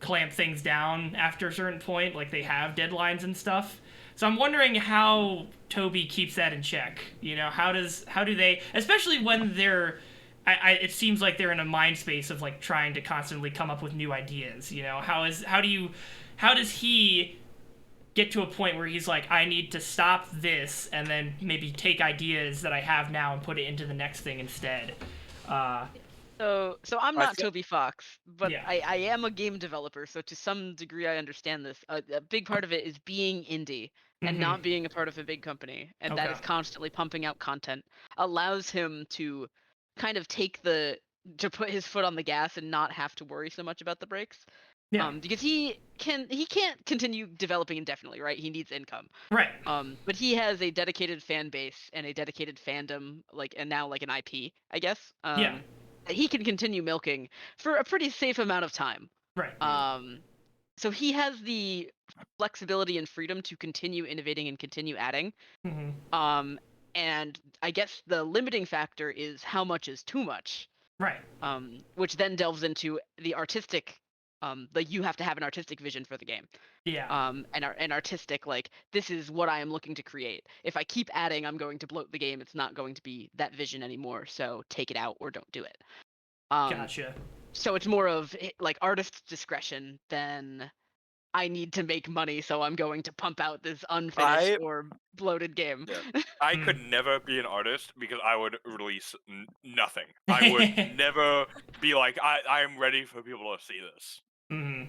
clamp things down after a certain point, like they have deadlines and stuff. So I'm wondering how Toby keeps that in check. You know, how do they, especially when they're, it seems like they're in a mind space of like trying to constantly come up with new ideas. You know, how does he get to a point where he's like, I need to stop this and then maybe take ideas that I have now and put it into the next thing instead. So I'm not Toby Fox, but Yeah. I am a game developer, so to some degree I understand this. A big part of it is being indie and not being a part of a big company, and that is constantly pumping out content allows him to kind of to put his foot on the gas and not have to worry so much about the brakes. Yeah. Because he can't continue developing indefinitely, right? He needs income. Right. But he has a dedicated fan base and a dedicated fandom, and now like an IP, I guess. Yeah. That he can continue milking for a pretty safe amount of time. Right. So he has the flexibility and freedom to continue innovating and continue adding. And I guess the limiting factor is how much is too much. Right. Which then delves into the artistic, like you have to have an artistic vision for the game. Yeah. And artistic, like, this is what I am looking to create. If I keep adding, I'm going to bloat the game. It's not going to be that vision anymore. So take it out or don't do it. Gotcha. So it's more of like artist's discretion than I need to make money, so I'm going to pump out this unfinished or bloated game. Yeah. I could never be an artist because I would release nothing. I would never be like, I am ready for people to see this.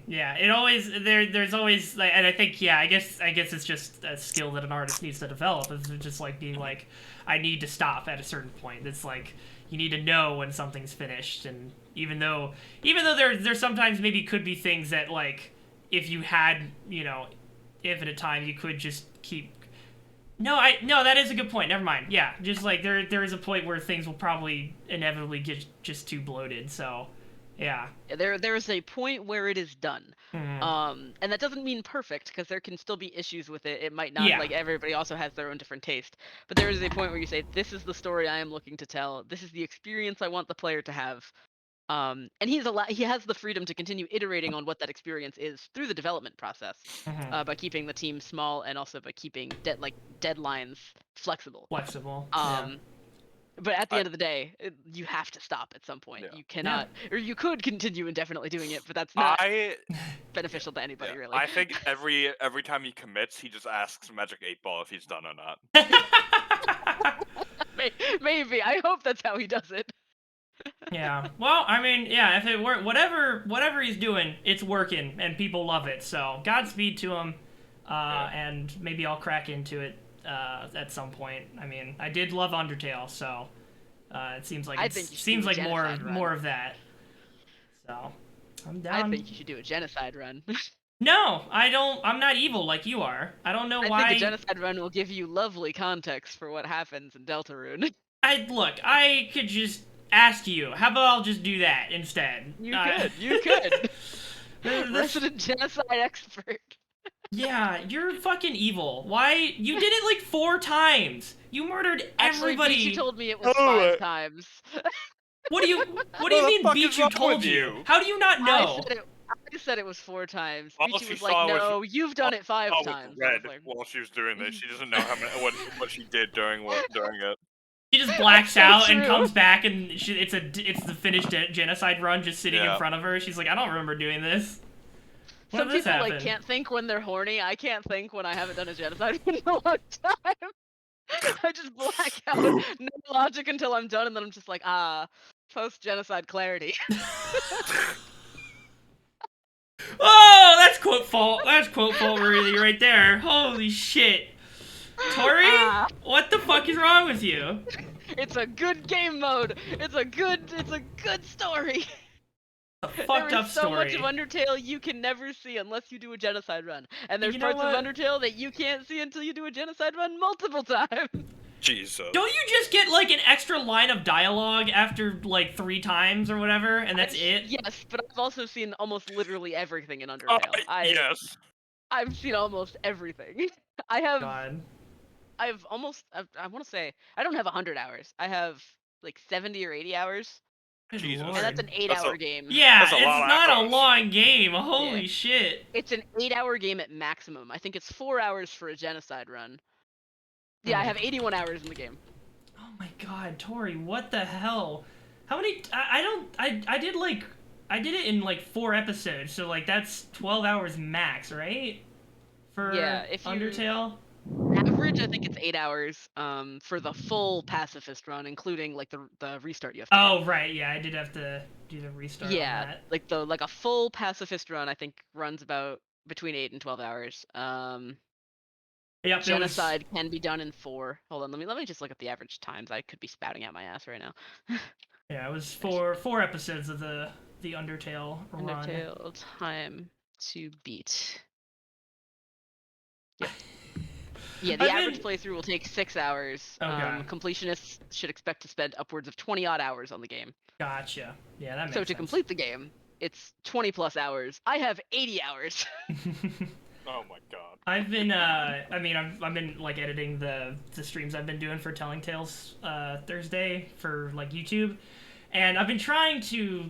Yeah, it always there's always like, and I think I guess it's just a skill that an artist needs to develop. Is just like being like, I need to stop at a certain point. It's like you need to know when something's finished, and even though there sometimes maybe could be things that like if you had infinite time you could just keep. No, that is a good point. Never mind. Yeah, just like there is a point where things will probably inevitably get just too bloated. So. Yeah. There is a point where it is done. And that doesn't mean perfect, because there can still be issues with it. It might not, like, everybody also has their own different taste. But there is a point where you say, this is the story I am looking to tell. This is the experience I want the player to have. And he has the freedom to continue iterating on what that experience is through the development process, by keeping the team small and also by keeping deadlines flexible. But at the end of the day, you have to stop at some point. You cannot, or you could continue indefinitely doing it, but that's not beneficial to anybody, really. I think every time he commits, he just asks Magic 8-Ball if he's done or not. Maybe. I hope that's how he does it. Yeah. Well, I mean, yeah, if it were whatever he's doing, it's working and people love it. So Godspeed to him, and maybe I'll crack into it at some point. I mean, I did love Undertale, so it seems like more of that. So I'm down. I think you should do a genocide run. No, I don't. I'm not evil like you are. I don't know why. I think a genocide run will give you lovely context for what happens in Deltarune. I could just ask you. How about I'll just do that instead? You could. Resident genocide expert. Yeah, you're fucking evil. Why? You did it like 4 times. You murdered everybody. Actually, Beachy told me it was 5 times. What do you mean Beachy told you? How do you not know? I said it was 4 times. All Beachy was like, no, you've done it 5 times. Red while she was doing this. She doesn't know what she did during it. She just blacks out and comes back, and it's the finished genocide run just sitting in front of her. She's like, I don't remember doing this. Some people can't think when they're horny. I can't think when I haven't done a genocide in a long time. I just black out, no logic until I'm done, and then I'm just like, post-genocide clarity. Oh, that's quote fault. That's quote fault really right there. Holy shit. Tori, what the fuck is wrong with you? It's a good game mode. It's a good story. A fucked There up is so much story. of Undertale you can never see unless you do a genocide run. And there's You know parts of what? Undertale that you can't see until you do a genocide run multiple times. Jesus. Don't you just get like an extra line of dialogue after like 3 times or whatever, and that's it? Yes, but I've also seen almost literally everything in Oh, Undertale. yes. I've seen almost everything. I have God. I want to say I don't have 100 hours. I have like 70 or 80 hours. Good Jesus. Lord. And that's an 8-hour game. Yeah, That's a it's lot of not a hours. long game. Holy Yeah. shit. It's an 8-hour game at maximum. I think it's 4 hours for a genocide run. Yeah, I have 81 hours in the game. Oh my god, Tori, what the hell? How many? I did it in like 4 episodes, so like that's 12 hours max, right? For Yeah, if you- Undertale. Average, I think it's 8 hours. For the full pacifist run, including like the restart you have to do. Oh right, yeah, I did have to do the restart on Yeah, that. like a full pacifist run, I think runs about between 8 and 12 hours. Yep, it was, Genocide can be done in 4. Hold on, let me just look at the average times. I could be spouting out my ass right now. yeah, it was 4 episodes of the Undertale run. Undertale time to beat. Yep. Yeah, the average playthrough will take 6 hours. Okay. Completionists should expect to spend upwards of 20 odd hours on the game. Gotcha. Yeah, that makes So sense. to complete the game, it's 20 plus hours. I have 80 hours. Oh my god. I've been I've been like editing the streams I've been doing for Telling Tales Thursday for like YouTube, and I've been trying to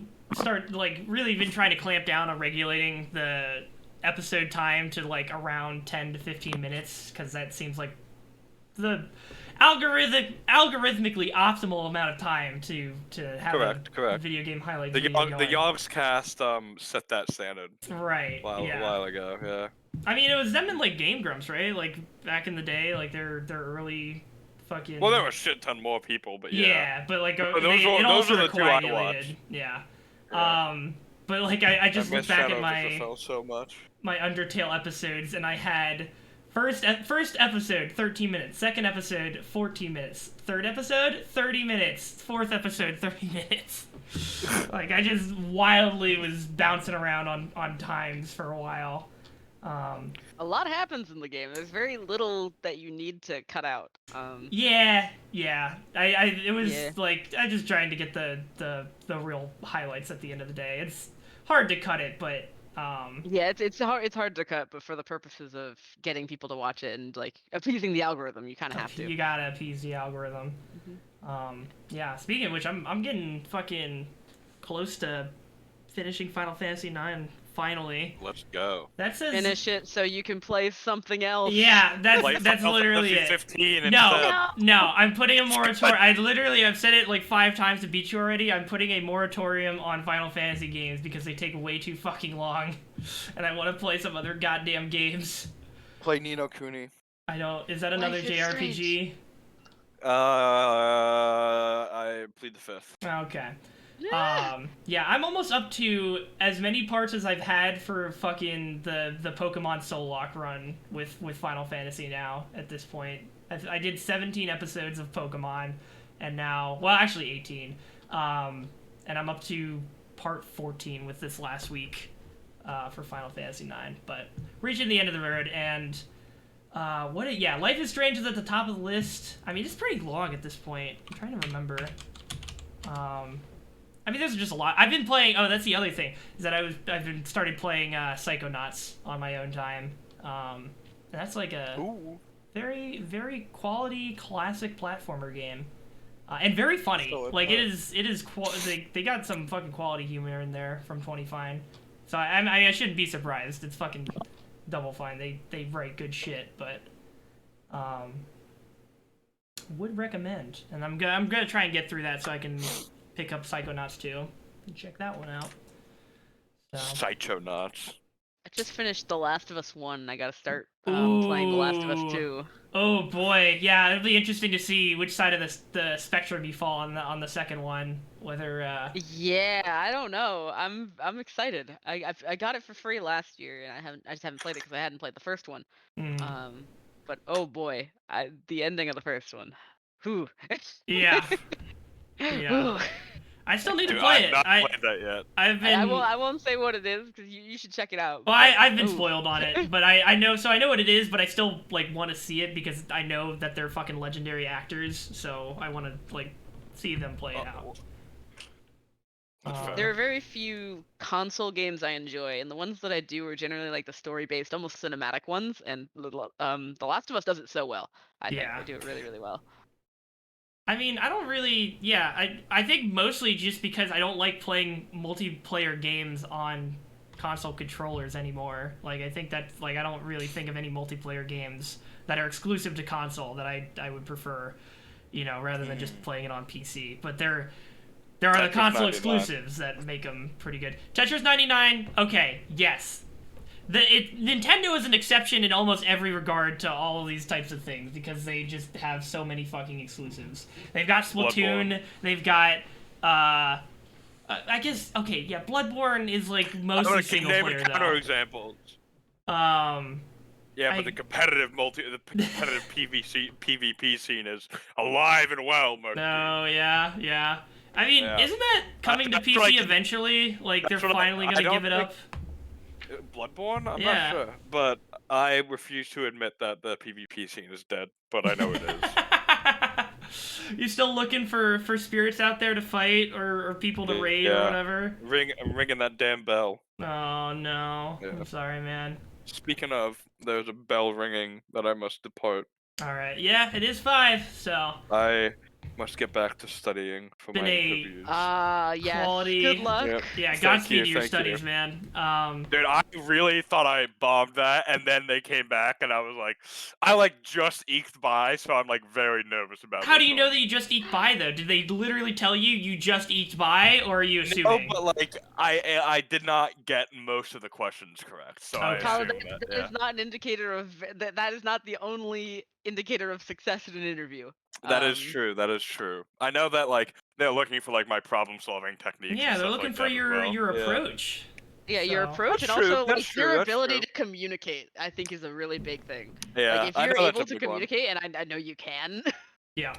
really been trying to clamp down on regulating the episode time to like around 10 to 15 minutes, because that seems like the algorithmically optimal amount of time to have a video game highlight The video going. Yogs cast set that standard Right. a while ago. Yeah. I mean, it was them in like Game Grumps, right? Like back in the day, like their early fucking. Well, there were a shit ton more people, but yeah. Yeah, but like But those are the two I watched. Yeah. Yeah. But like I just looked back at so much. my Undertale episodes, and I had first episode 13 minutes, second episode 14 minutes, third episode 30 minutes, fourth episode 30 minutes. Like I just wildly was bouncing around on times for a while. A lot happens in the game. There's very little that you need to cut out. Yeah. It was like I just trying to get the real highlights at the end of the day. It's hard to cut it, but yeah, it's hard to cut, but for the purposes of getting people to watch it and like appeasing the algorithm, you kind of have to. You gotta appease the algorithm. Yeah. Speaking of which, I'm getting fucking close to finishing Final Fantasy IX. Finally. Let's go. That says finish it so you can play something else. Yeah, that's literally it. 15 no, I'm putting a moratorium. I've said it like 5 times to beat you already. I'm putting a moratorium on Final Fantasy games because they take way too fucking long, and I want to play some other goddamn games. Play Ni no Kuni. I don't. Is that another JRPG? I plead the fifth. Okay. Yeah, I'm almost up to as many parts as I've had for fucking the Pokemon Soul Lock run with Final Fantasy now at this point. I did 17 episodes of Pokemon, and now, well, actually 18. And I'm up to part 14 with this last week for Final Fantasy IX. But reaching the end of the road, and Life is Strange is at the top of the list. I mean, it's pretty long at this point. I'm trying to remember. I mean, there's just a lot. I've been playing. Oh, that's the other thing is that I've been started playing Psychonauts on my own time. And that's like a very, very quality classic platformer game, and very funny. Like it is. They got some fucking quality humor in there from 20 Fine. So I shouldn't be surprised. It's fucking Double Fine. They write good shit, but would recommend. And I'm gonna try and get through that so I can pick up Psychonauts 2 and check that one out. Psychonauts. I just finished The Last of Us 1. I gotta start playing The Last of Us 2. Oh boy, yeah, it'll be interesting to see which side of the spectrum you fall on the second one. Whether Yeah, I don't know. I'm excited. I got it for free last year, and I just haven't played it because I hadn't played the first one. But oh boy, the ending of the first one. Whew. Yeah. Yeah. Whew. I still need to Dude, play I've it. not played that yet. I've been. I won't say what it is because you should check it out. Well, but- I've been ooh. spoiled on it, but I know what it is, but I still like want to see it because I know that they're fucking legendary actors, so I want to like see them play it out. That's fair. There are very few console games I enjoy, and the ones that I do are generally like the story-based, almost cinematic ones. And The Last of Us does it so well. I think Yeah. they do it really, really well. I mean, I don't really. Yeah, I think mostly just because I don't like playing multiplayer games on console controllers anymore. Like, I think that I don't really think of any multiplayer games that are exclusive to console that I would prefer, rather than just playing it on PC. But there are the Tetris console 99. exclusives that make them pretty good. Tetris 99. Okay, yes. Nintendo is an exception in almost every regard to all of these types of things because they just have so many fucking exclusives. They've got Splatoon. Bloodborne. They've got I guess Bloodborne is like mostly single player though. Counterexamples. Yeah, but I- the competitive PvP scene is alive and well, Murphy. No, yeah. I mean, Yeah. isn't that coming to That's PC like- eventually? Like they're that's what I- finally I gonna don't give it up. Bloodborne? I'm Yeah. not sure, but I refuse to admit that the PvP scene is dead. But I know it is. You still looking for spirits out there to fight or people to raid or Yeah. whatever? I'm ringing that damn bell. Oh no, Yeah. I'm sorry, man. Speaking of, there's a bell ringing that I must depart. All right, yeah, it is 5, so I must get back to studying for Been my a- interviews. Yes. Quality- Good luck. Yep. yeah, Thank Godspeed you, to your thank studies, you. man. Dude, I really thought I bombed that, and then they came back, and I was like, I just eked by, so I'm very nervous about. How do this you know one. that you just eked by though? Did they literally tell you just eked by, or are you No, assuming? but I did not get most of the questions correct, so I Okay. Tyler, assume that that. is not an indicator of that is not the only indicator of success in an interview. That is true. That is true. I know that they're looking for my problem solving techniques. Yeah, and they're stuff looking like for that as your well. your Yeah. approach. Yeah, your So- approach That's and true, also that's your true, that's ability true. to communicate, I think, is a really big thing. Yeah, If I you're know that's able a to big one. communicate, and I know you can. Yeah.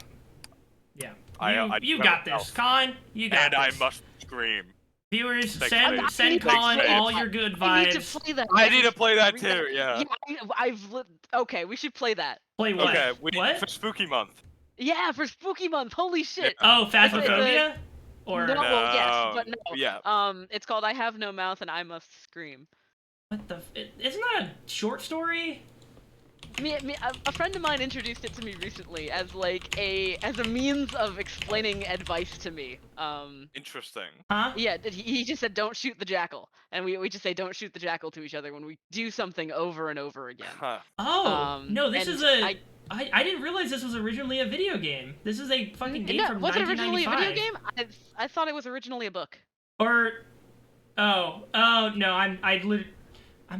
I You do got have a this, mouth. Con. You got And this. I must scream. Viewers, Thanks, send babe. send Thanks, Colin babe. all your good I need to vibes. play that. I need to should play that read too, yeah. Okay, we should play that. Play what? Okay, What? for Spooky Month. Yeah, for Spooky Month. Holy shit. Oh, Phasmophobia? Or No, well, yes, but No, no. yeah. It's called I Have No Mouth and I Must Scream. what the? Isn't that a short story? A friend of mine introduced it to me recently as as a means of explaining advice to me. Interesting. Huh? Yeah, he just said don't shoot the jackal, and we just say don't shoot the jackal to each other when we do something over and over again. Huh. Oh no, this and is a. I didn't realize this was originally a video game. This is a fucking game from was it originally a 1995. video game? I thought it was originally a book. Or, oh no, I'm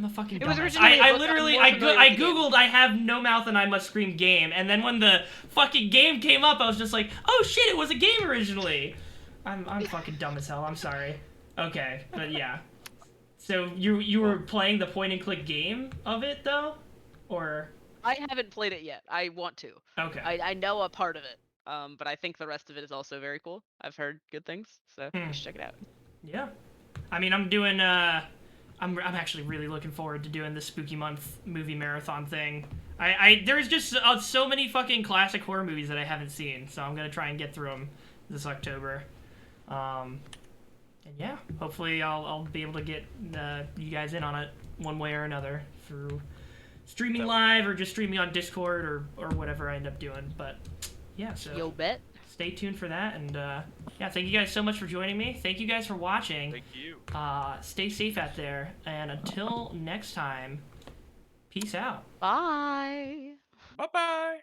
a fucking It was dumbass. originally a I book. literally I'm more familiar I with the game. googled I have no mouth and I must scream game, and then when the fucking game came up, I was just like, oh shit, it was a game originally. I'm fucking dumb as hell. I'm sorry. Okay, but yeah. So you were playing the point and click game of it though, or? I haven't played it yet. I want to. Okay. I know a part of it. But I think the rest of it is also very cool. I've heard good things, so you should check it out. Yeah. I mean, I'm doing I'm actually really looking forward to doing this Spooky Month movie marathon thing. There's just so many fucking classic horror movies that I haven't seen, so I'm gonna try and get through them this October. And yeah, hopefully I'll be able to get you guys in on it one way or another through streaming live or just streaming on Discord or whatever I end up doing. But yeah, so Yo bet. stay tuned for that, and yeah, thank you guys so much for joining me. Thank you guys for watching. Thank you. Stay safe out there, and until next time, peace out. Bye. Bye-bye.